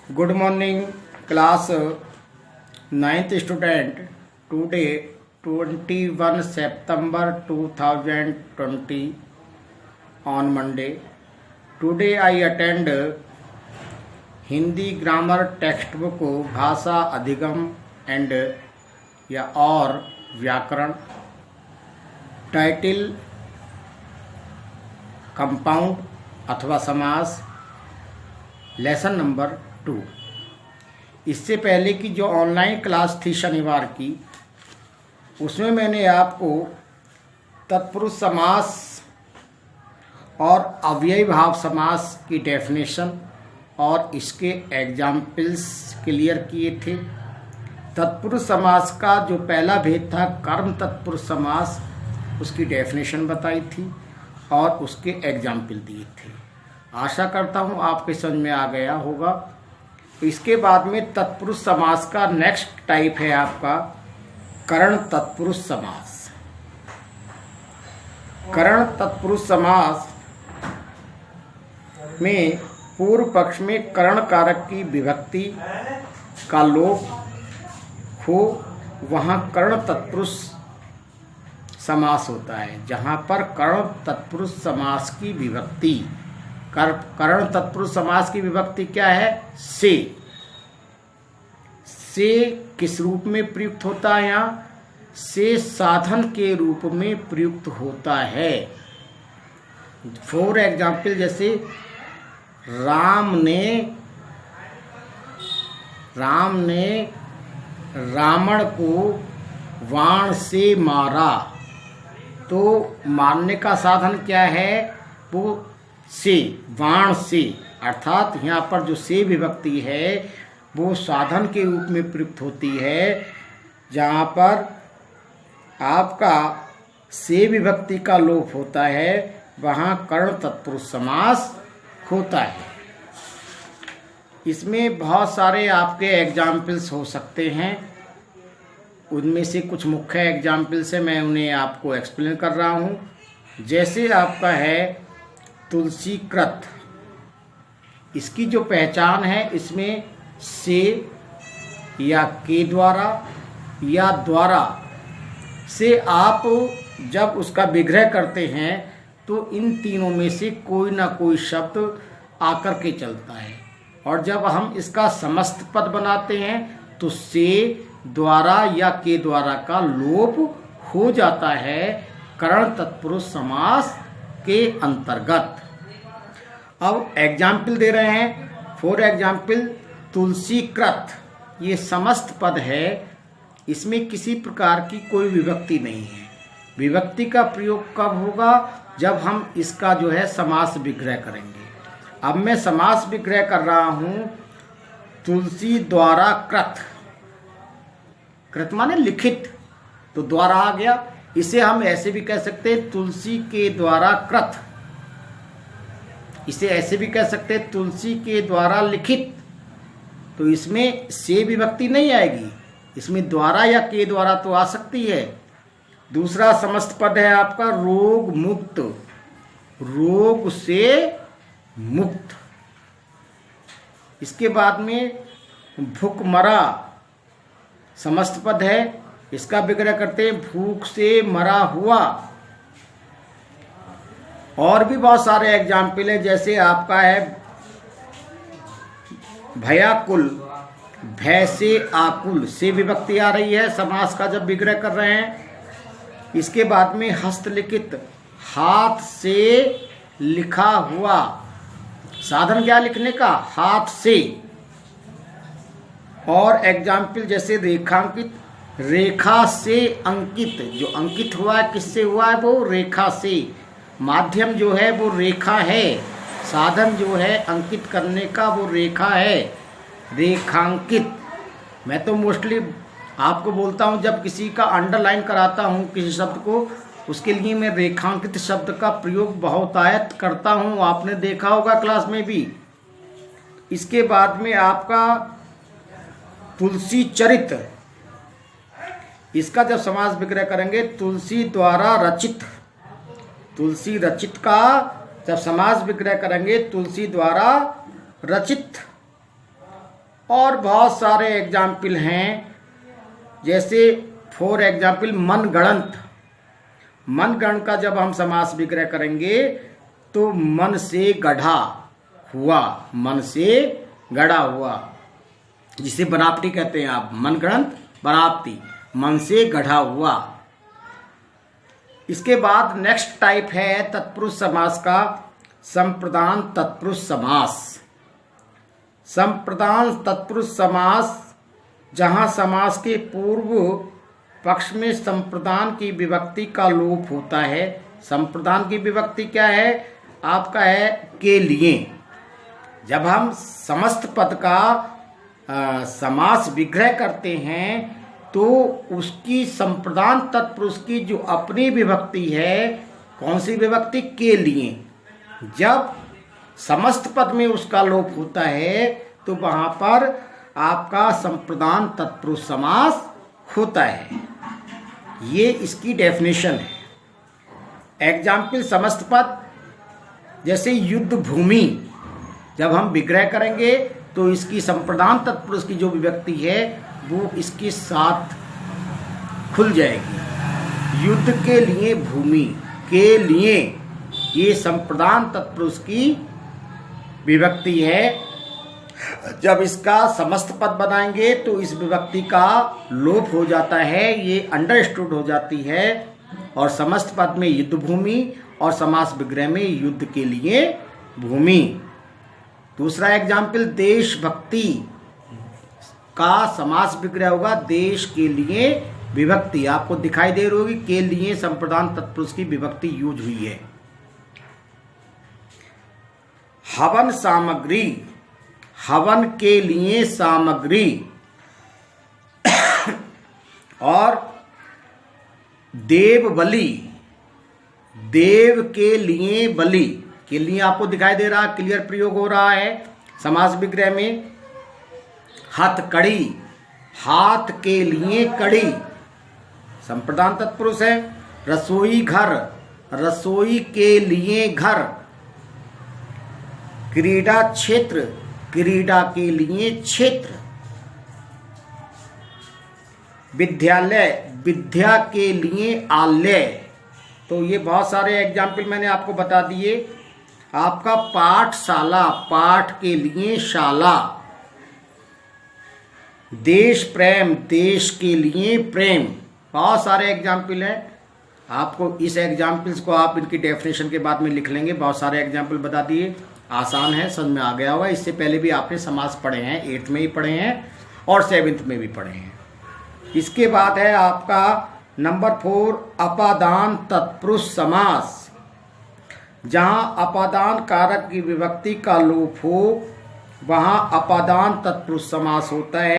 Good morning, class 9th student. Today, 21 September 2020 on Monday. Today I attend Hindi grammar text book भाषा अधिगम and या और व्याकरण, title compound अथवा समास, लेसन नंबर 2। इससे पहले की जो ऑनलाइन क्लास थी शनिवार की, उसमें मैंने आपको तत्पुरुष समास और अव्ययी भाव समास की डेफिनेशन और इसके एग्जाम्पल्स क्लियर किए थे। तत्पुरुष समास का जो पहला भेद था कर्म तत्पुरुष समास, उसकी डेफिनेशन बताई थी और उसके एग्जाम्पल दिए थे। आशा करता हूँ आपके समझ में आ गया होगा। इसके बाद में तत्पुरुष समास का नेक्स्ट टाइप है आपका करण तत्पुरुष समास। करण तत्पुरुष समास में पूर्व पक्ष में करण कारक की विभक्ति का लोप हो, वहाँ कर्ण तत्पुरुष समास होता है। जहाँ पर कर्ण तत्पुरुष समास की विभक्ति, कर्ण तत्पुरुष समास की विभक्ति क्या है? से किस रूप में प्रयुक्त होता है? यहाँ से साधन के रूप में प्रयुक्त होता है। फॉर एग्जाम्पल, जैसे राम ने रावण को बाण से मारा, तो मारने का साधन क्या है? वो से, बाण से, अर्थात यहाँ पर जो से विभक्ति है वो साधन के रूप में प्रयुक्त होती है। जहाँ पर आपका से विभक्ति का लोप होता है, वहाँ कर्ण तत्पुरुष समास होता है। इसमें बहुत सारे आपके एग्जाम्पल्स हो सकते हैं। उनमें से कुछ मुख्य एग्जाम्पल्स है, मैं उन्हें आपको एक्सप्लेन कर रहा हूँ। जैसे आपका है तुलसी कृत, इसकी जो पहचान है, इसमें से या के द्वारा या द्वारा से आप जब उसका विग्रह करते हैं तो इन तीनों में से कोई ना कोई शब्द आकर के चलता है। और जब हम इसका समस्त पद बनाते हैं तो से, द्वारा या के द्वारा का लोप हो जाता है करण तत्पुरुष समास के अंतर्गत। अब एग्जाम्पल दे रहे हैं। फॉर एग्जाम्पल, तुलसी कृत, ये समस्त पद है, इसमें किसी प्रकार की कोई विभक्ति नहीं है। विभक्ति का प्रयोग कब होगा? जब हम इसका जो है समास विग्रह करेंगे। अब मैं समास विग्रह कर रहा हूँ तुलसी द्वारा कृत। कृत माने लिखित, तो द्वारा आ गया। इसे हम ऐसे भी कह सकते हैं तुलसी के द्वारा कृत। इसे ऐसे भी कह सकते हैं तुलसी के द्वारा लिखित। तो इसमें से विभक्ति नहीं आएगी, इसमें द्वारा या के द्वारा तो आ सकती है। दूसरा समस्त पद है आपका रोग मुक्त, रोग से मुक्त। इसके बाद में भूखमरा समस्त पद है, इसका विग्रह करते हैं भूख से मरा हुआ। और भी बहुत सारे एग्जाम्पल है। जैसे आपका है भयाकुल, भय से आकुल, से विभक्ति आ रही है समास का जब विग्रह कर रहे हैं। इसके बाद में हस्तलिखित, हाथ से लिखा हुआ। साधन क्या लिखने का? हाथ से। और एग्जाम्पल जैसे रेखांकित, रेखा से अंकित, जो अंकित हुआ है किससे हुआ है? वो रेखा से। माध्यम जो है वो रेखा है, साधन जो है अंकित करने का वो रेखा है, रेखांकित। मैं तो मोस्टली आपको बोलता हूँ, जब किसी का अंडरलाइन कराता हूँ किसी शब्द को, उसके लिए मैं रेखांकित शब्द का प्रयोग बहुतायत करता हूँ। आपने देखा होगा क्लास में भी। इसके बाद में आपका तुलसी चरित, इसका जब समास विग्रह करेंगे तुलसी द्वारा रचित, तुलसी रचित का जब समास विग्रह करेंगे तुलसी द्वारा रचित। और बहुत सारे एग्जाम्पल हैं, जैसे फॉर एग्जाम्पल मनगढ़ंत। मनगढ़ंत का जब हम समास विग्रह करेंगे तो मन से गढ़ा हुआ, मन से गढ़ा हुआ, जिसे बनावटी कहते हैं आप, मनगढ़ंत बनावटी, मन से गढ़ा हुआ। इसके बाद नेक्स्ट टाइप है तत्पुरुष समास का, संप्रदान तत्पुरुष समास। संप्रदान तत्पुरुष समास, जहां समास के पूर्व पक्ष में संप्रदान की विभक्ति का लोप होता है। संप्रदान की विभक्ति क्या है आपका, है के लिए। जब हम समस्त पद का समास विग्रह करते हैं तो उसकी संप्रदान तत्पुरुष की जो अपनी विभक्ति है, कौन सी विभक्ति, के लिए। जब समस्त पद में उसका लोप होता है तो वहां पर आपका संप्रदान तत्पुरुष समास होता है। ये इसकी डेफिनेशन है। एग्जाम्पल समस्त पद, जैसे युद्ध भूमि, जब हम विग्रह करेंगे तो इसकी संप्रदान तत्पुरुष की जो विभक्ति है वो इसके साथ खुल जाएगी। युद्ध के लिए भूमि, के लिए, ये संप्रदान तत्पुरुष की विभक्ति है। जब इसका समस्त पद बनाएंगे तो इस विभक्ति का लोप हो जाता है, ये अंडरस्टूड हो जाती है, और समस्त पद में युद्ध भूमि और समास विग्रह में युद्ध के लिए भूमि। दूसरा एग्जाम्पल देशभक्ति का समास विग्रह होगा देश के लिए विभक्ति। आपको दिखाई दे रही होगी, के लिए संप्रदान तत्पुरुष की विभक्ति यूज हुई है। हवन सामग्री, हवन के लिए सामग्री, और देव बलि, देव के लिए बलि, के लिए आपको दिखाई दे रहा, क्लियर प्रयोग हो रहा है समास विग्रह में। हथकड़ी, हाथ के लिए कड़ी, संप्रदान तत्पुरुष है। रसोई घर, रसोई के लिए घर। क्रीड़ा क्षेत्र, क्रीड़ा के लिए क्षेत्र। विद्यालय, विद्या के लिए आलय। तो ये बहुत सारे एग्जाम्पल मैंने आपको बता दिए। आपका पाठशाला, पाठ के लिए शाला। देश प्रेम, देश के लिए प्रेम। बहुत सारे एग्जाम्पल हैं। आपको इस एग्जाम्पल्स को आप इनकी डेफिनेशन के बाद में लिख लेंगे। बहुत सारे एग्जाम्पल बता दिए, आसान है, समझ में आ गया होगा। इससे पहले भी आपने समास पढ़े हैं, 8th में ही पढ़े हैं और 7th में भी पढ़े हैं। इसके बाद है आपका नंबर 4 अपादान तत्पुरुष समास। जहां अपादान कारक की विभक्ति का लोप हो वहां अपादान तत्पुरुष समास होता है।